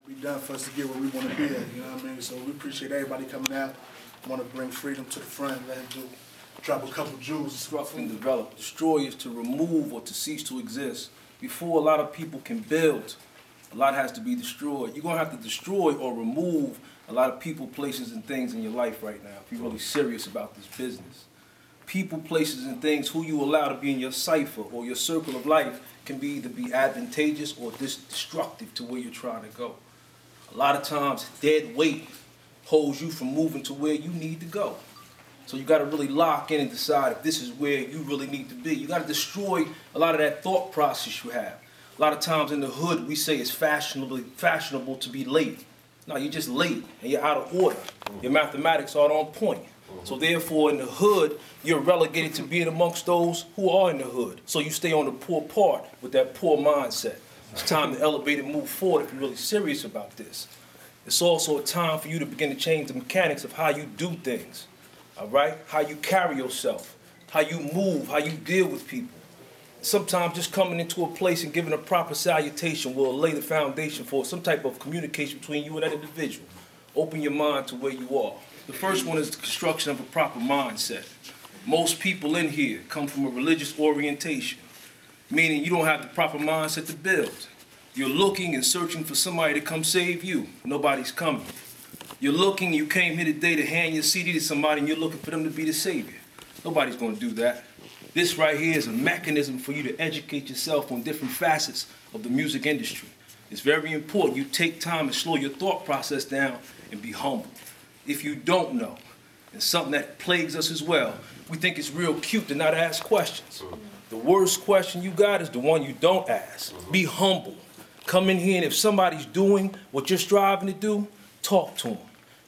We done for us to get where we want to be at, you know what I mean? So we appreciate everybody coming out. Want to bring freedom to the front, let him drop a couple jewels. Disrupt and develop. Destroy is to remove or to cease to exist. Before a lot of people can build, a lot has to be destroyed. You're going to have to destroy or remove a lot of people, places, and things in your life right now if you're really serious about this business. People, places, and things who you allow to be in your cipher or your circle of life can be either be advantageous or destructive to where you're trying to go. A lot of times, dead weight holds you from moving to where you need to go. So you got to really lock in and decide if this is where you really need to be. You got to destroy a lot of that thought process you have. A lot of times in the hood, we say it's fashionable to be late. No, you're just late and you're out of order. Your mathematics aren't on point. So therefore, in the hood, you're relegated to being amongst those who are in the hood. So you stay on the poor part with that poor mindset. It's time to elevate and move forward if you're really serious about this. It's also a time for you to begin to change the mechanics of how you do things, all right? How you carry yourself, how you move, how you deal with people. Sometimes just coming into a place and giving a proper salutation will lay the foundation for some type of communication between you and that individual. Open your mind to where you are. The first one is the construction of a proper mindset. Most people in here come from a religious orientation, meaning you don't have the proper mindset to build. You're looking and searching for somebody to come save you. Nobody's coming. You're looking, you came here today to hand your CD to somebody and you're looking for them to be the savior. Nobody's going to do that. This right here is a mechanism for you to educate yourself on different facets of the music industry. It's very important you take time and slow your thought process down and be humble. If you don't know, and something that plagues us as well, we think it's real cute to not ask questions. The worst question you got is the one you don't ask. Be humble. Come in here, and if somebody's doing what you're striving to do, talk to them.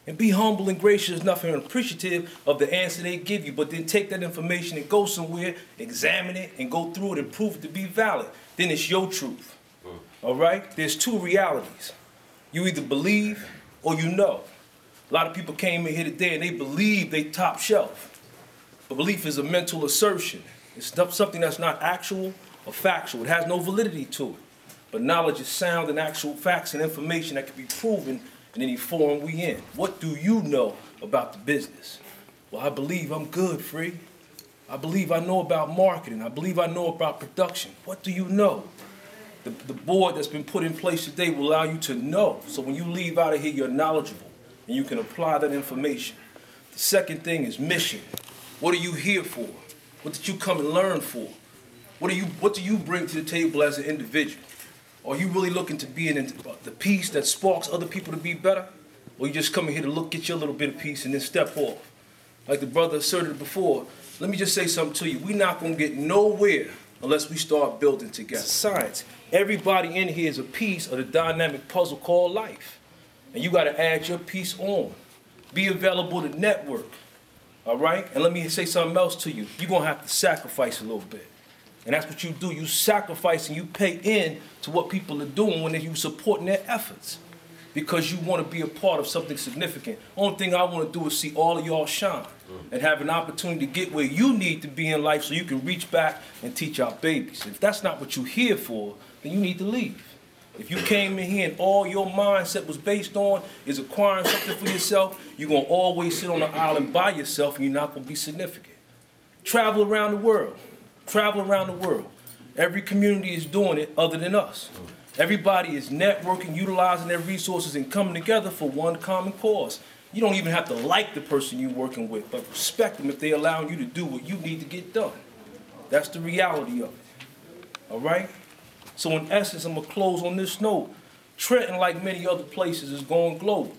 And be humble and gracious enough and appreciative of the answer they give you, but then take that information and go somewhere, examine it, and go through it and prove it to be valid. Then it's your truth. All right? There's two realities. You either believe or you know. A lot of people came in here today and they believe they top shelf. But belief is a mental assertion. It's something that's not actual or factual. It has no validity to it. But knowledge is sound and actual facts and information that can be proven in any forum we in. What do you know about the business? Well, I believe I'm good, Free. I believe I know about marketing. I believe I know about production. What do you know? The board that's been put in place today will allow you to know. So when you leave out of here, you're knowledgeable and you can apply that information. The second thing is mission. What are you here for? What did you come and learn for? What do you bring to the table as an individual? Are you really looking to be in the piece that sparks other people to be better? Or you just coming here to get your little bit of peace and then step off? Like the brother asserted before, let me just say something to you. We're not going to get nowhere unless we start building together. Science. Everybody in here is a piece of the dynamic puzzle called life. And you got to add your piece on. Be available to network. All right? And let me say something else to you. You're going to have to sacrifice a little bit. And that's what you do. You sacrifice and you pay in to what people are doing when you supporting their efforts. Because you want to be a part of something significant. Only thing I want to do is see all of y'all shine and have an opportunity to get where you need to be in life so you can reach back and teach our babies. If that's not what you're here for, then you need to leave. If you came in here and all your mindset was based on is acquiring something for yourself, you're going to always sit on the island by yourself and you're not going to be significant. Travel around the world. Travel around the world. Every community is doing it other than us. Everybody is networking, utilizing their resources, and coming together for one common cause. You don't even have to like the person you're working with, but respect them if they're allowing you to do what you need to get done. That's the reality of it. All right? So in essence, I'm going to close on this note. Trenton, like many other places, is going global.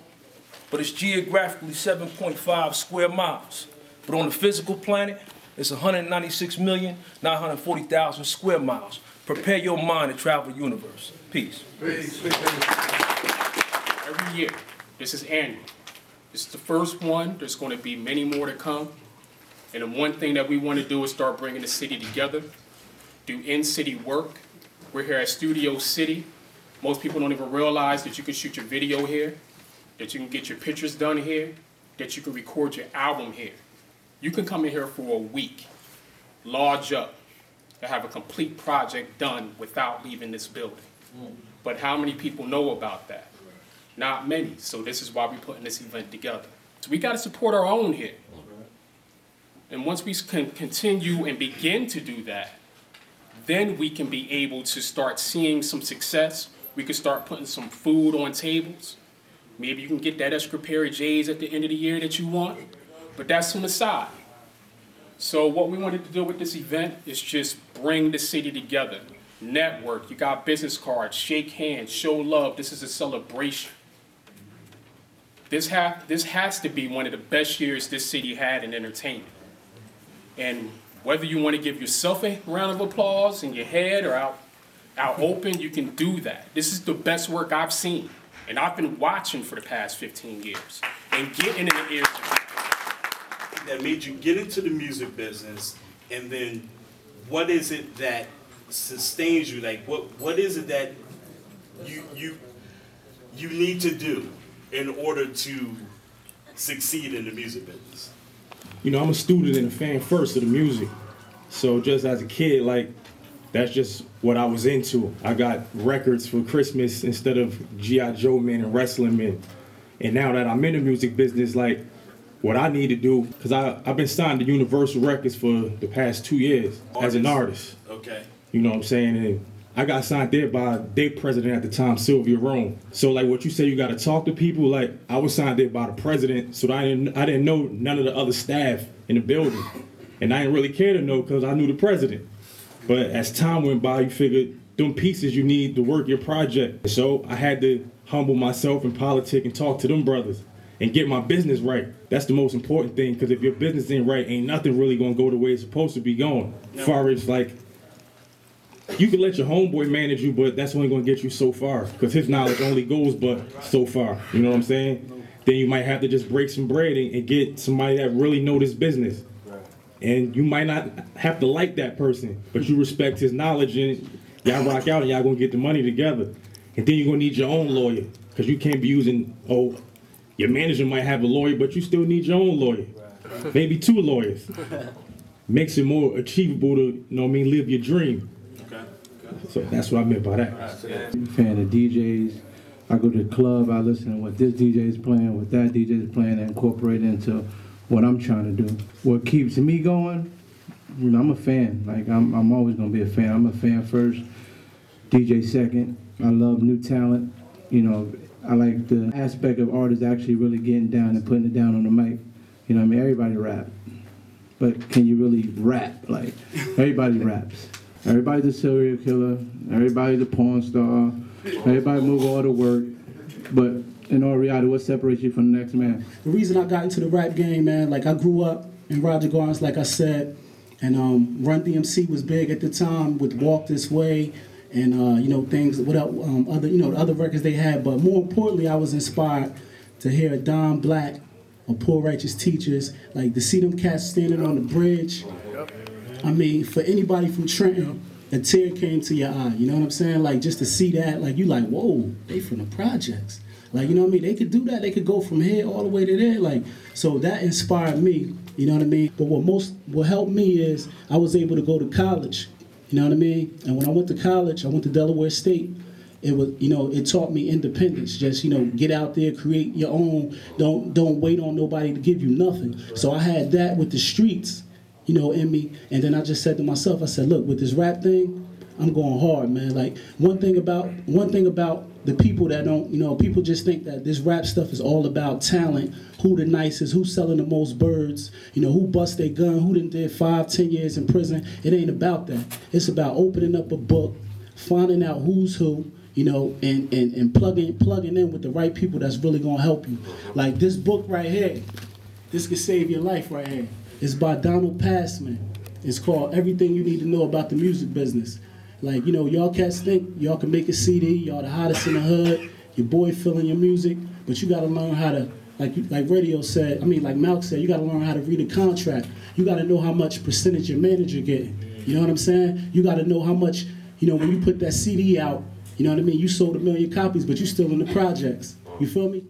But it's geographically 7.5 square miles. But on the physical planet, it's 196,940,000 square miles. Prepare your mind to travel the universe. Peace. Peace. Every year, this is annual. This is the first one. There's going to be many more to come. And the one thing that we want to do is start bringing the city together, do in-city work. We're here at Studio City. Most people don't even realize that you can shoot your video here, that you can get your pictures done here, that you can record your album here. You can come in here for a week, lodge up, and have a complete project done without leaving this building. But how many people know about that? Not many. So this is why we're putting this event together. So we got to support our own here. And once we can continue and begin to do that, then we can be able to start seeing some success. We can start putting some food on tables. Maybe you can get that extra pair of J's at the end of the year that you want, but that's on the side. So what we wanted to do with this event is just bring the city together, network. You got business cards, shake hands, show love. This is a celebration. This has to be one of the best years this city had in entertainment. And whether you want to give yourself a round of applause in your head or out open, you can do that. This is the best work I've seen. And I've been watching for the past 15 years and getting in the ears of people. That made you get into the music business, and then what is it that sustains you? Like what is it that you need to do in order to succeed in the music business? You know, I'm a student and a fan first of the music. So just as a kid, like, that's just what I was into. I got records for Christmas instead of G.I. Joe men and wrestling men. And now that I'm in the music business, like, what I need to do, because I've been signed to Universal Records for the past 2 years as an artist. Okay. You know what I'm saying? And I got signed there by their president at the time, Sylvia Rome. So like what you say, you got to talk to people. Like I was signed there by the president, so I didn't know none of the other staff in the building, and I didn't really care to know because I knew the president. But as time went by, you figured them pieces you need to work your project. So I had to humble myself in politics and talk to them brothers and get my business right. That's the most important thing, because if your business ain't right, ain't nothing really gonna go the way it's supposed to be going. As far as like, you can let your homeboy manage you, but that's only gonna get you so far, because his knowledge only goes but so far. You know what I'm saying? Then you might have to just break some bread and get somebody that really know this business. And you might not have to like that person, but you respect his knowledge, and y'all rock out and y'all gonna get the money together. And then you're gonna need your own lawyer, because you can't be using, your manager might have a lawyer, but you still need your own lawyer. Maybe 2 lawyers. Makes it more achievable to, you know what I mean, live your dream. So that's what I meant by that. I'm a fan of DJs. I go to the club, I listen to what this DJ is playing, what that DJ is playing, and incorporate it into what I'm trying to do. What keeps me going, you know, I'm a fan. Like, I'm always gonna be a fan. I'm a fan first, DJ second. I love new talent. You know, I like the aspect of artists actually really getting down and putting it down on the mic. You know what I mean? Everybody rap. But can you really rap? Like, everybody raps. Everybody's a serial killer. Everybody's a porn star. Everybody move all to work. But in all reality, what separates you from the next man? The reason I got into the rap game, man, like I grew up in Roger Gardens, like I said, and Run DMC was big at the time with Walk This Way, and you know, things without other, you know, the other records they had. But more importantly, I was inspired to hear Don Black or Poor Righteous Teachers, like to see them cats standing on the bridge. I mean, for anybody from Trenton, a tear came to your eye. You know what I'm saying? Like just to see that, like you like, whoa, they from the projects. Like, you know what I mean? They could do that. They could go from here all the way to there. Like, so that inspired me. You know what I mean? But what helped me is I was able to go to college. You know what I mean? And when I went to college, I went to Delaware State. It was, you know, it taught me independence. Just, you know, get out there, create your own. Don't wait on nobody to give you nothing. So I had that with the streets, you know, in me. And then I just said to myself, I said, look, with this rap thing, I'm going hard, man. Like one thing about the people that don't, you know, people just think that this rap stuff is all about talent, who the nicest, who's selling the most birds, you know, who bust their gun, who did 5, 10 years in prison. It ain't about that. It's about opening up a book, finding out who's who, you know, and plugging in with the right people that's really gonna help you. Like this book right here, this could save your life right here. It's by Donald Passman. It's called Everything You Need to Know About the Music Business. Like, you know, y'all cats think y'all can make a CD, y'all the hottest in the hood, your boy feeling your music, but you gotta learn how to, like Radio said, I mean, like Malk said, you gotta learn how to read a contract. You gotta know how much percentage your manager getting. You know what I'm saying? You gotta know how much, you know, when you put that CD out, you know what I mean? You sold 1 million copies, but you still in the projects. You feel me?